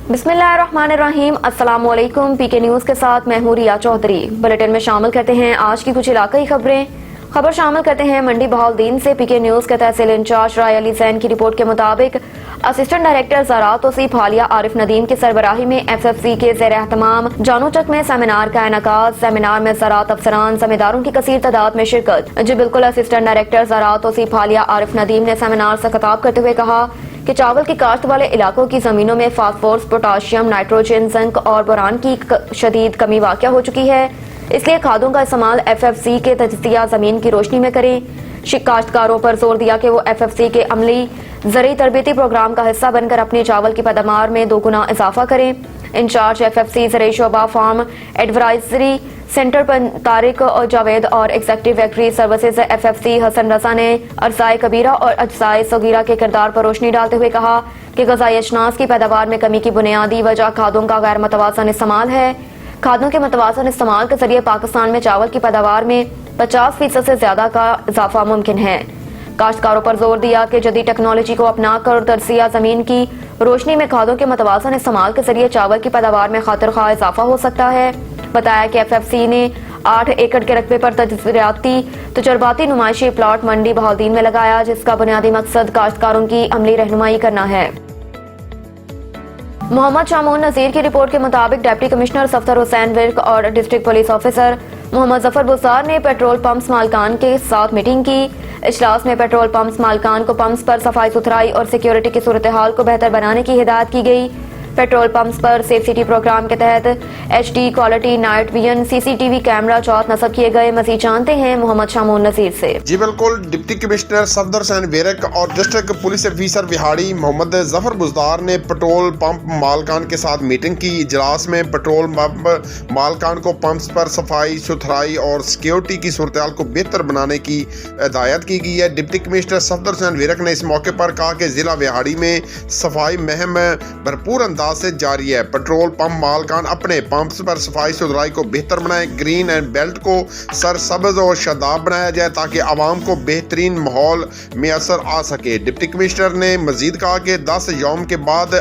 बिस्मिल्लाहिर्रहमानिर्रहीम। अस्सलाम वालेकुम। पीके न्यूज के साथ मैं हूं रिया चौधरी। बुलेटिन में शामिल करते हैं आज की कुछ इलाकाई खबरें। खबर शामिल करते हैं मंडी बहाउद्दीन से। पीके न्यूज के तहसील इंचार्ज राय अली जैन की रिपोर्ट के मुताबिक असिस्टेंट डायरेक्टर ज़राअत तौसीफ हालिया आरिफ नदीम की सरबराही में FFC के ज़ेर एहतमाम जानोचक में सेमिनार का इनेकाद। सेमिनार में ज़राअत अफसरान ज़मींदारों की कसीर तादाद में शिरकत। जी बिल्कुल, असिस्टेंट डायरेक्टर ज़राअत तौसीफ हालिया आरिफ नदीम ने सेमिनार से खिताब करते हुए कहा कि चावल की काश्त वाले इलाकों की जमीनों में फास्फोरस, पोटाशियम, नाइट्रोजन, जिंक और बोरान की शदीद कमी वाक़या हो चुकी है। इसलिए खादों का इस्तेमाल FFC के तजज़िया ज़मीन की रोशनी में करें। काश्तकारों पर जोर दिया कि वो FFC के अमली ज़रूरी तरबियती प्रोग्राम का हिस्सा बनकर अपनी चावल की पैदावार में दोगुना इजाफा करें। इंचार्ज FFC ज़रूरी शोबा फार्म एडवाइजरी सेंटर पर तारिक और जावेद और executive agri services FFC Hasan Raza ने अरसाए कबीरा और अजसाए सगीरा के किरदार पर रोशनी डालते हुए कहा कि ग़िज़ाई अजनास की पैदावार में कमी की बुनियादी वजह खादों का गैर मुतवाज़न इस्तेमाल है। खादों के मुतवाज़न इस्तेमाल के जरिए पाकिस्तान में चावल की पैदावार में 50% से ज्यादा का इजाफा मुमकिन है। काश्तकारों पर जोर दिया कि जदीद टेक्नोलॉजी को अपना कर तजज़िया ज़मीन की रोशनी में खादों के मुतवाज़न इस्तेमाल के जरिए चावल की पैदावार में खातिर खा इजाफा हो सकता है। बताया कि FFC ने 8 एकड़ के रकबे पर तजर्बाती नुमाइशी प्लॉट मंडी बहाउद्दीन में लगाया, जिसका बुनियादी मकसद काश्तकारों की अमली रहनुमाई करना है। मोहम्मद शामून नज़ीर की रिपोर्ट के मुताबिक डिप्टी कमिश्नर सफदर हुसैन विर्क और district police officer Mohammad Zafar Buzdar ने पेट्रोल पंप्स मालिकान के साथ मीटिंग की। इजलास में पेट्रोल पंप्स मालिकान को पंप्स पर सफाई सुथराई और सिक्योरिटी की सूरत हाल को बेहतर बनाने की हिदायत की गई। पेट्रोल पंप्स पर सेफ सिटी प्रोग्राम के तहत HD quality night vision CCTV camera चौथ नस्ब किए गए। मज़ीद जानते हैं मोहम्मद शामून नज़ीर से। जी बिल्कुल, डिप्टी कमिश्नर सफदर हुसैन विरक और district police officer Vehari Mohammad Zafar Buzdar ने पेट्रोल पंप मालकान के साथ मीटिंग की। इजलास में पेट्रोल पंप मालकान को पंप्स पर सफाई सुथराई और सिक्योरिटी की सूरत हाल को बेहतर बनाने की हिदायत की गई है। डिप्टी कमिश्नर सफदर हुसैन विरक ने इस मौके पर कहा कि जिला विहाड़ी में सफाई मुहिम भरपूर अंदाज से जारी है। पेट्रोल पंप मालकान अपने पंप्स पर सफाई सुथराई को बेहतर बनाए, ग्रीन एंड बेल्ट को सरसब्ज और शादाब बनाया जाए ताकि आवाम को बेहतरीन माहौल मैसर आ सके। डिप्टी कमिश्नर ने मजीद कहा कि 10 यौम के बाद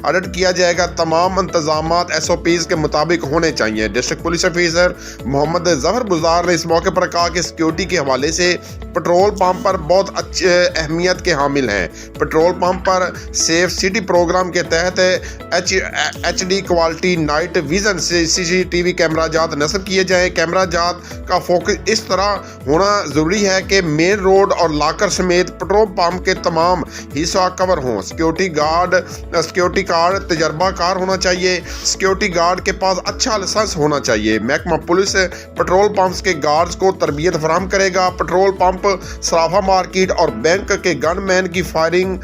ऑडिट किया जाएगा। तमाम इंतजामात SOPs के मुताबिक होने चाहिए। District police officer Mohammad Zafar Buzdar ने इस मौके पर कहा कि सिक्योरिटी के हवाले से पेट्रोल पंप पर बहुत अच्छी अहमियत के हामिल हैं। पेट्रोल पंप पर सेफ सिटी प्रोग्राम के तहत HD क्वालिटी नाइट विजन से CCTV कैमरा जात नस्ब किए जाए। कैमरा जात का फोकस इस तरह होना जरूरी है कि मेन रोड और लाकर समेत पेट्रोल पंप के तमाम हिस्सा कवर हों। सिक्योरिटी कार्ड तजर्बाकार होना चाहिए। सिक्योरिटी गार्ड के पास अच्छा लाइसेंस होना चाहिए। महकमा पुलिस पेट्रोल पंप्स के गार्ड्स को तरबियत फराहम करेगा। पेट्रोल पंप, सराफा मार्केट और बैंक के गनमैन की फायरिंग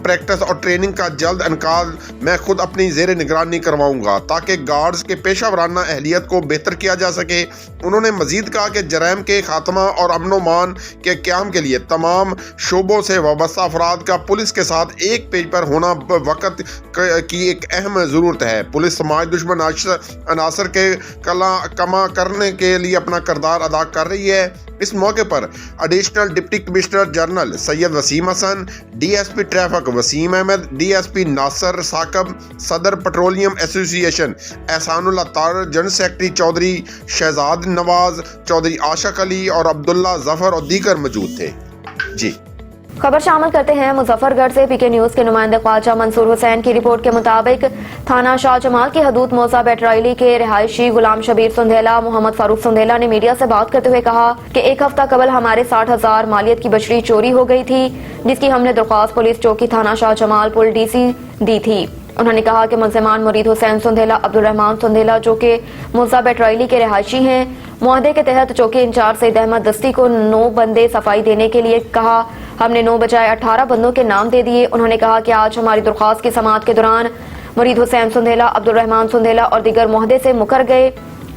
प्रैक्टिस और ट्रेनिंग का जल्द इनकाद मैं खुद अपनी ज़ेरे निगरानी करवाऊंगा ताकि गार्ड्स के पेशा वराना अहलियत को बेहतर किया जा सके। उन्होंने मजीद कहा कि जराइम के खात्मा और अमन मान के क़याम के लिए तमाम शोबों से वाबस्ता अफराद का पुलिस के साथ एक पेज पर होना वक्त की एक अहम ज़रूरत है। पुलिस समाज दुश्मन अनासर के कमा करने के लिए अपना किरदार अदा कर रही है। इस मौके पर additional deputy commissioner general Syed Waseem Hasan, DSP traffic Waseem Ahmad, DSP Nasir Saqib, सदर petroleum association Ehsanullah Tar, general secretary Chaudhry Shahzad Nawaz, Chaudhry Ashiq Ali और अब्दुल्ला जफर और दीगर मौजूद थे। जी खबर शामिल करते हैं मुजफ्फरगढ़ से। पीके न्यूज के नुमाइंदे ख्वाजा मंसूर हुसैन की रिपोर्ट के मुताबिक थाना शाह जमाल की हदूद मौसा बेटराइली के रिहायशी गुलाम शबीर सुंधेला मोहम्मद फारूक सुंधेला ने मीडिया से बात करते हुए कहा कि एक हफ्ता कबल हमारे 60,000 मालियत की बछड़ी चोरी हो गई थी, जिसकी हमने दरख्वास्त पुलिस चौकी थाना शाह जमाल पुल DC दी थी। उन्होंने कहा कि मुल्जिमान मुरीद हुसैन सुंधेला, अब्दुल रहमान सुंधेला जो कि मौसा बेटराइली के रिहायशी हैं, मुआहदे के तहत चौकी इंचार्ज सईद अहमद दस्ती को 9 बंदे सफाई देने के लिए कहा। हमने 9 बजाय 18 बंदों के नाम दे दिए। उन्होंने कहा कि आज हमारी दरख्वास्त की समाअत के दौरान मुरीद हुसैन सुंधेला, अब्दुल रहमान सुंधेला और दीगर मुआहदे से मुकर गए।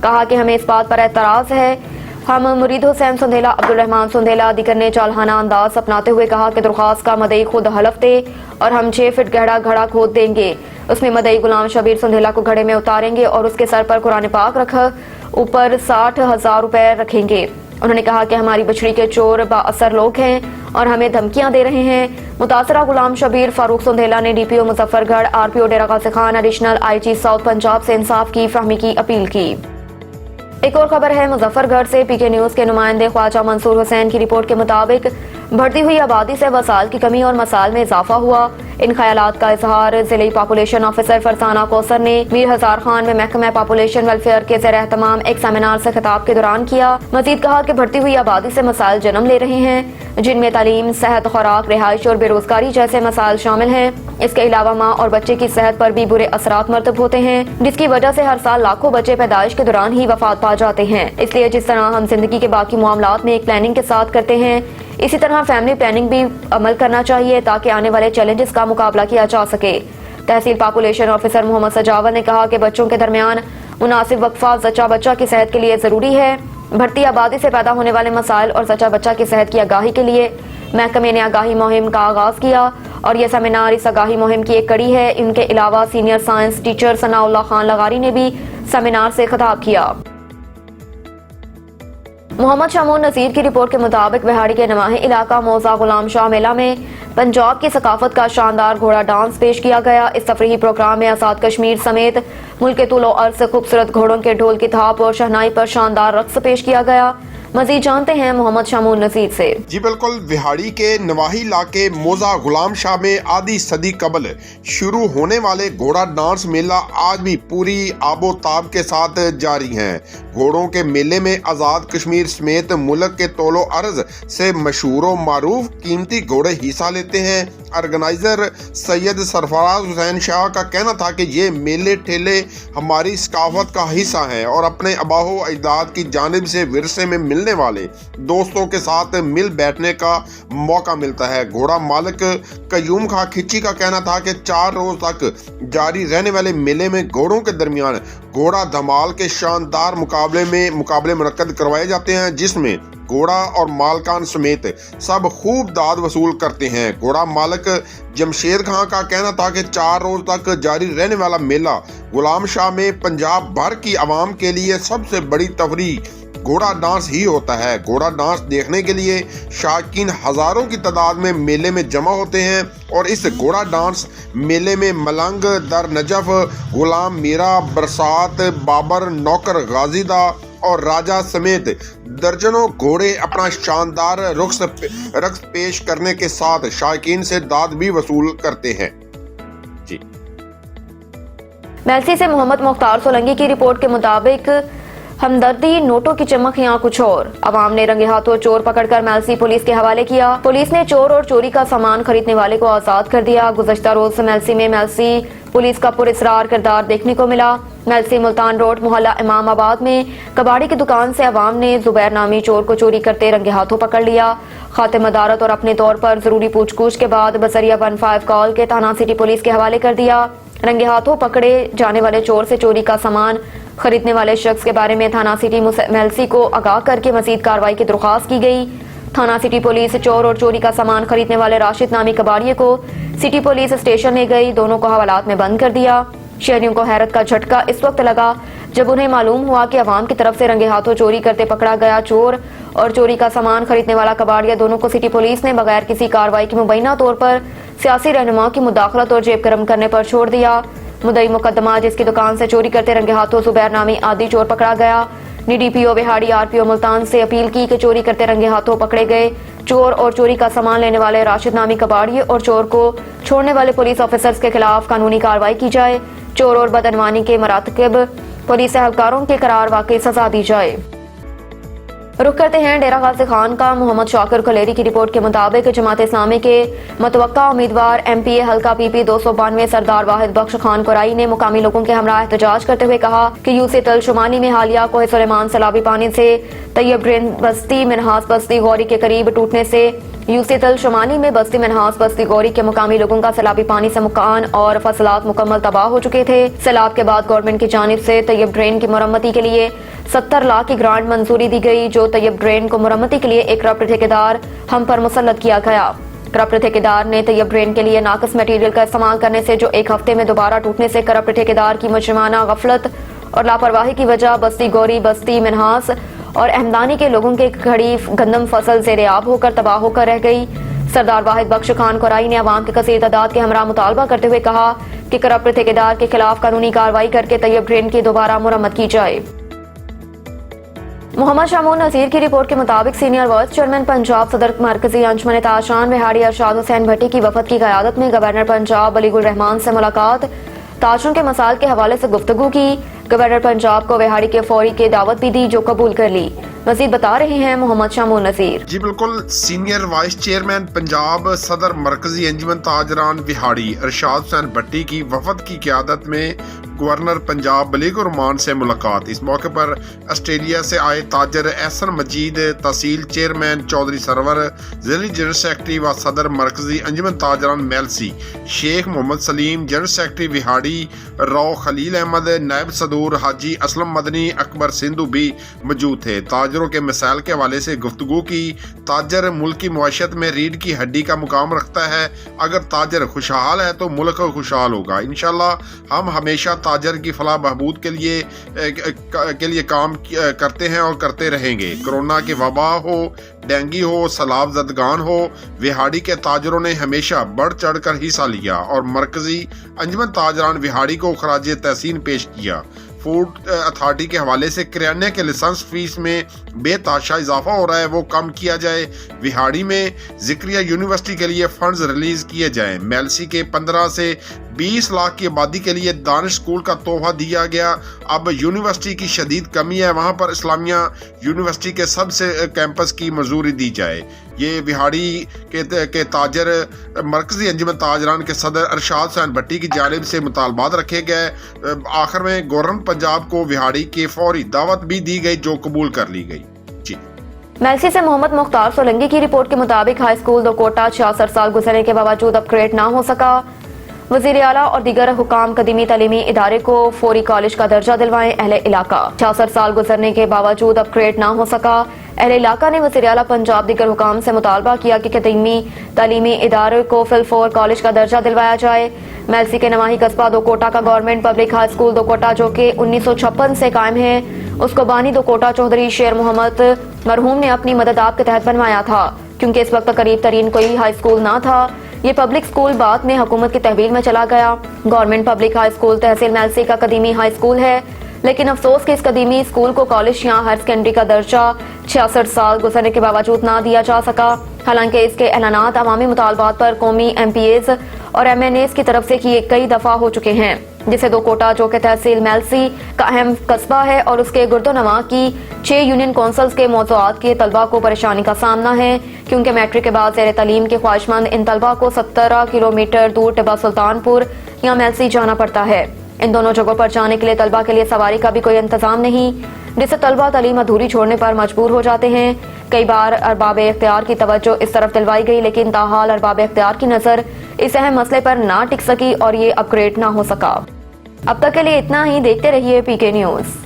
कहा कि हमें इस बात पर एतराज है। हम मुरीद हुसैन सुंधेला, अब्दुल रहमान सुंधेला दीगर ने चालहाना अंदाज अपनाते हुए कहा कि दरख्वास्त का मदई खुद हलफ दे और हम 6 फीट गहरा घड़ा खोद देंगे। उसमें मदई गुलाम शबीर सुंधेला को घड़े में उतारेंगे और उसके सर पर कुरान पाक रख ऊपर 60,000 रुपए रखेंगे। انہوں نے کہا کہ ہماری بچڑی کے چور بااثر لوگ ہیں اور ہمیں دھمکیاں دے رہے ہیں۔ متاثرہ غلام شبیر فاروق سندھیلا نے D P O Muzaffargarh, R P O Dera Ghazi Khan, additional I G south Punjab سے انصاف کی فراہمی کی اپیل کی۔ ایک اور خبر ہے مظفر گڑھ سے۔ پی کے نیوز کے نمائندے خواجہ منصور حسین کی رپورٹ کے مطابق بڑھتی ہوئی آبادی سے وسائل کی کمی اور مسائل میں اضافہ ہوا۔ ان خیالات کا اظہار ضلعی پاپولیشن آفیسر فرزانہ کوثر نے میر ہزار خان میں محکمہ پاپولیشن ویلفیئر کے زیر اہتمام ایک سیمینار سے خطاب کے دوران کیا۔ مزید کہا کہ بڑھتی ہوئی آبادی سے مسائل جنم لے رہے ہیں جن میں تعلیم، صحت، خوراک، رہائش اور بے روزگاری جیسے مسائل شامل ہیں۔ اس کے علاوہ ماں اور بچے کی صحت پر بھی برے اثرات مرتب ہوتے ہیں جس کی وجہ سے ہر سال لاکھوں بچے پیدائش کے دوران ہی وفات پا جاتے ہیں۔ اس لیے جس طرح ہم زندگی کے باقی معاملات میں ایک پلاننگ کے ساتھ کرتے ہیں، اسی طرح فیملی پلاننگ بھی عمل کرنا چاہیے تاکہ آنے والے چیلنجز کا مقابلہ کیا جا سکے۔ تحصیل پاپولیشن آفیسر محمد سجاول نے کہا کہ بچوں کے درمیان مناسب وقفہ زچہ بچہ کی صحت کے لیے ضروری ہے۔ بڑھتی آبادی سے پیدا ہونے والے مسائل اور زچہ بچہ کی صحت کی آگاہی کے لیے محکمے نے آگاہی مہم کا آغاز کیا اور یہ سیمینار اس آگاہی مہم کی ایک کڑی ہے۔ ان کے علاوہ سینئر سائنس ٹیچر ثناء اللہ خان لغاری نے بھی سیمینار سے خطاب کیا۔ محمد شامون نذیر کی رپورٹ کے مطابق بہاڑی کے نواحی علاقہ موزہ غلام شاہ میلہ میں پنجاب کی ثقافت کا شاندار گھوڑا ڈانس پیش کیا گیا۔ اس تفریحی پروگرام میں آزاد کشمیر سمیت ملک کے طول و عرض سے خوبصورت گھوڑوں کے ڈھول کی تھاپ اور شہنائی پر شاندار رقص پیش کیا گیا۔ مزید جانتے ہیں محمد شامون نذیر سے۔ جی بالکل، بہاڑی کے نواحی علاقے موزہ غلام شاہ میں آدھی صدی قبل شروع ہونے والے گھوڑا ڈانس میلہ آج بھی پوری آب و تاب کے ساتھ جاری ہیں۔ گھوڑوں کے میلے میں آزاد کشمیر سمیت ملک کے طول و عرض سے مشہور و معروف قیمتی گھوڑے حصہ لیتے ہیں۔ آرگنائزر سید سرفراز حسین شاہ کا کہنا تھا کہ یہ میلے ٹھیلے ہماری ثقافت کا حصہ ہیں اور اپنے آباء و اجداد کی جانب سے ورثے میں ملنے والے دوستوں کے ساتھ مل بیٹھنے کا موقع ملتا ہے۔ گھوڑا مالک قیوم خان کھچی کا کہنا تھا کہ 4 روز تک جاری رہنے والے میلے میں گھوڑوں کے درمیان گھوڑا دھمال کے شاندار مقابلے منعقد کروائے جاتے ہیں جس میں گھوڑا اور مالکان سمیت سب خوب داد وصول کرتے ہیں۔ گھوڑا مالک جمشید خان کا کہنا تھا کہ 4 روز تک جاری رہنے والا میلہ غلام شاہ میں پنجاب بھر کی عوام کے لیے سب سے بڑی تفریح گھوڑا ڈانس ہی ہوتا ہے۔ گھوڑا ڈانس دیکھنے کے لیے شائقین ہزاروں کی تعداد میں میلے میں جمع ہوتے ہیں اور اس گھوڑا ڈانس میلے میں ملنگ، در نجف، غلام میرا، برسات، بابر، نوکر غازی دا اور راجہ سمیت درجنوں گھوڑے اپنا شاندار رقص پیش کرنے کے ساتھ شائقین سے داد بھی وصول کرتے ہیں۔ جی میلسی سے محمد مختار سولنگی کی رپورٹ کے مطابق ہمدردی نوٹوں کی چمک یہاں کچھ اور۔ عوام نے رنگے ہاتھوں چور پکڑ کر میلسی پولیس کے حوالے کیا۔ پولیس نے چور اور چوری کا سامان خریدنے والے کو آزاد کر دیا۔ گزشتہ روز میلسی میں میلسی پولیس کا پراسرار کردار دیکھنے کو ملا۔ میلسی ملتان روڈ محلہ امام آباد میں کباڑی کی دکان سے عوام نے زبیر نامی چور کو چوری کرتے رنگے ہاتھوں پکڑ لیا۔ خاتم مدارت اور اپنے طور پر ضروری پوچھ گچھ کے بعد بذریعہ 15 کال کے تھانہ سٹی پولیس کے حوالے کر دیا۔ رنگے ہاتھوں پکڑے جانے والے چور سے چوری کا سامان خریدنے والے شخص کے بارے میں تھانہ سٹی میلسی کو آگاہ کر کے مزید کارروائی کی درخواست کی گئی۔ تھانہ سٹی پولیس چور اور چوری کا سامان خریدنے والے راشد نامی کباڑیے کو سٹی پولیس اسٹیشن لے گئی۔ دونوں کو حوالات میں بند کر دیا۔ شہریوں کو حیرت کا جھٹکا اس وقت لگا جب انہیں معلوم ہوا کہ عوام کی طرف سے رنگے ہاتھوں چوری کرتے پکڑا گیا چور اور چوری کا سامان خریدنے والا کباڑیا دونوں کو سٹی پولیس نے بغیر کسی کارروائی کے مبینہ طور پر سیاسی رہنما کی مداخلت اور جیب گرم کرنے پر چھوڑ دیا۔ مدعی مقدمہ جس کی دکان سے چوری کرتے رنگے ہاتھوں زبیر نامی عادی چور پکڑا گیا نے D P O بہاڑی are P او ملتان سے اپیل کی کہ چوری کرتے رنگے ہاتھوں پکڑے گئے چور اور چوری کا سامان لینے والے راشد نامی کباڑیے اور چور کو چھوڑنے والے پولیس آفیسرز کے خلاف قانونی کارروائی کی جائے۔ چور اور بدعنوانی کے مراتب پولیس اہلکاروں کے قرار واقعی سزا دی جائے۔ رخ کرتے ہیں ڈیرہ غازی خان کا۔ محمد شاکر کلیری کی رپورٹ کے مطابق جماعت اسلامی کے متوقع امیدوار ایم پی اے حلقہ پی پی 292 سردار واحد بخش خان قرائی نے مقامی لوگوں کے ہمراہ احتجاج کرتے ہوئے کہا کہ یو سی تل شمالی میں حالیہ کوہ سلیمان سیلابی پانی سے طیب ڈرین بستی منہاس بستی غوری کے قریب ٹوٹنے سے یو سی تل شمالی میں بستی منہاس بستی غوری کے مقامی لوگوں کا سیلابی پانی سے مکان اور فصلات مکمل تباہ ہو چکے تھے۔ سیلاب کے بعد گورنمنٹ کی جانب سے طیب ڈرین کی مرمتی کے لیے 70 لاکھ کی گرانٹ منظوری دی گئی جو طیب ڈرین کو مرمتی کے لیے ایک کرپٹ ٹھیکیدار ہم پر مسلط کیا گیا۔ کرپٹ ٹھیکیدار نے طیب ڈرین کے لیے ناقص میٹیریل کا استعمال کرنے سے جو ایک ہفتے میں دوبارہ ٹوٹنے سے کرپٹ ٹھیکیدار کی مجرمانہ غفلت اور لاپرواہی کی وجہ بستی غوری بستی منہاس और अहमदानी के लोगों की खरीफ गंदम फसल ज़ेर-ए-आब होकर तबाह होकर रह गई। सरदार वाहिद बख्श खान कोराई ने अवाम के कसीर तादाद के हमरा मुतालबा करते हुए कहा कि करप्ट ठेकेदार के खिलाफ कानूनी कार्रवाई करके तैयब ड्रेन की दोबारा मुरम्मत की जाए। मोहम्मद शामून नज़ीर की रिपोर्ट के मुताबिक सीनियर वाइस चेयरमैन पंजाब सदर मरकजी अंजुमन ताशान विहाड़ी अरशाद हुसैन भट्टी की वफद की क़यादत में गवर्नर पंजाब अली गुल रहमान से मुलाकात, ताजुन के मसाइल के हवाले से गुफ्तगू की। गवर्नर पंजाब को विहाड़ी के फौरी के दावत भी दी जो कबूल कर ली। मजीद बता रहे हैं मोहम्मद शामून नज़ीर। जी बिल्कुल, सीनियर वाइस चेयरमैन पंजाब सदर मरकजी अंजुमन ताजरान विहाड़ी अरशाद हुसैन भट्टी की वफद की क़यादत में गवर्नर पंजाब अली गुल रहमान से मुलाकात। इस मौके पर ऑस्ट्रेलिया से आए ताजर एहसन मजीद, तहसील चेयरमैन चौधरी सरवर, ज़िली जनरल सेक्रेटरी व सदर मरकजी अंजुमन ताजरान मेलसी, शेख मोहम्मद सलीम, जनरल सेक्रेटरी विहाड़ी राव खलील अहमद, नायब सदूर हाजी असलम मदनी, अकबर सिंधु भी मौजूद थे। ताजरों के मसाइल के हवाले से गुफ्तगू की। ताजर मुल्क की मुआशत में रीढ़ की हड्डी का मुकाम रखता है। अगर ताजर खुशहाल है तो मुल्क खुशहाल होगा। इंशाल्लाह हम हमेशा ताजर की फलाह बहबूद के लिए काम करते हैं और करते रहेंगे। कोरोना की वबा हो, डेंगू हो, सैलाब ज़दगान हो, विहाड़ी के ताजरों ने हमेशा बढ़ चढ़ कर हिस्सा लिया और मरकजी अंजुमन ताजरान विहाड़ी को खराज तहसीन पेश किया। फूड अथॉरिटी के हवाले से किराने के लाइसेंस फीस में बेताशा इजाफा हो रहा है, वो कम किया जाए। विहाड़ी में ज़िक्रिया यूनिवर्सिटी के लिए फंड्स रिलीज किए जाएं। मेलसी के 15 से 20 लाख की आबादी के लिए दानिश स्कूल का तोहफा दिया गया। अब यूनिवर्सिटी की शदीद कमी है, वहाँ पर इस्लामिया यूनिवर्सिटी के सबसे कैंपस की मंजूरी दी जाए। ये विहाड़ी के ताजर मरकजी अंजुमन ताजरान के सदर अरशाद हुसैन भट्टी की जानिब से मुतालबात रखे गए। आखिर में गवर्नर पंजाब को विहाड़ी की फौरी दावत भी दी गई जो कबूल कर ली गई। जी मेलसी से मोहम्मद मुख्तार सोलंकी की रिपोर्ट के मुताबिक हाई स्कूल दो कोटा 66 साल गुजरने के बावजूद अपग्रेड ना हो सका। वज़ीर आला और दीगर हुकाम कदीमी तालीमी इदारे को फौरी कॉलेज का दर्जा दिलवाएं। अहले इलाका 66 साल गुजरने के बावजूद अपग्रेड ना हो सका। अहले इलाका ने वज़ीर आला पंजाब दीगर हुकाम से मुतालबा किया कि कदीमी तालीमी इदारे को फिलफोर कॉलेज का दर्जा दिलवाया जाए। मेलसी के नवाही कस्बा दो कोटा का गवर्नमेंट पब्लिक हाई स्कूल दो कोटा जो कि 1956 से कायम है, उसको बानी दो कोटा चौधरी शेर मोहम्मद मरहूम ने अपनी मदद आप के तहत बनवाया था, क्योंकि इस वक्त करीब तरीन कोई हाई स्कूल ना था। ये पब्लिक स्कूल बाद में हुकूमत की तहवील में चला गया। गवर्नमेंट पब्लिक हाई स्कूल तहसील मेलसी का कदीमी हाई स्कूल है, लेकिन अफसोस कि इस कदीमी स्कूल को कॉलेज या हायर सेकेंडरी का दर्जा 66 साल गुजरने के बावजूद ना दिया जा सका। हालांकि इसके ऐलानात अवामी मुतालबात पर कौमी MPAs और MNAs की तरफ से किए कई दफा हो चुके हैं, जिसे दो कोटा जो कि तहसील मेलसी का अहम कस्बा है और उसके गुर्दोनवा की 6 यूनियन काउंसिल्स के मौज़ूआत के तलबा को परेशानी का सामना है, क्योंकि मैट्रिक के बाद ज़ेर तालीम के ख्वाहिशमंद इन तलबा को 17 किलोमीटर दूर टिब्बा सुल्तानपुर या मेलसी जाना पड़ता है। इन दोनों जगहों पर जाने के लिए तलबा के लिए सवारी का भी कोई इंतजाम नहीं, जिससे तलबा तालीम अधूरी छोड़ने पर मजबूर हो जाते हैं। कई बार अरबाब इख्तियार की तवज्जो इस तरफ दिलवाई गई, लेकिन ताहाल अरबाब इख्तियार की नज़र इस अहम मसले पर ना टिक सकी और ये अपग्रेड ना हो सका। अब तक के लिए इतना ही। देखते रहिए PK न्यूज़।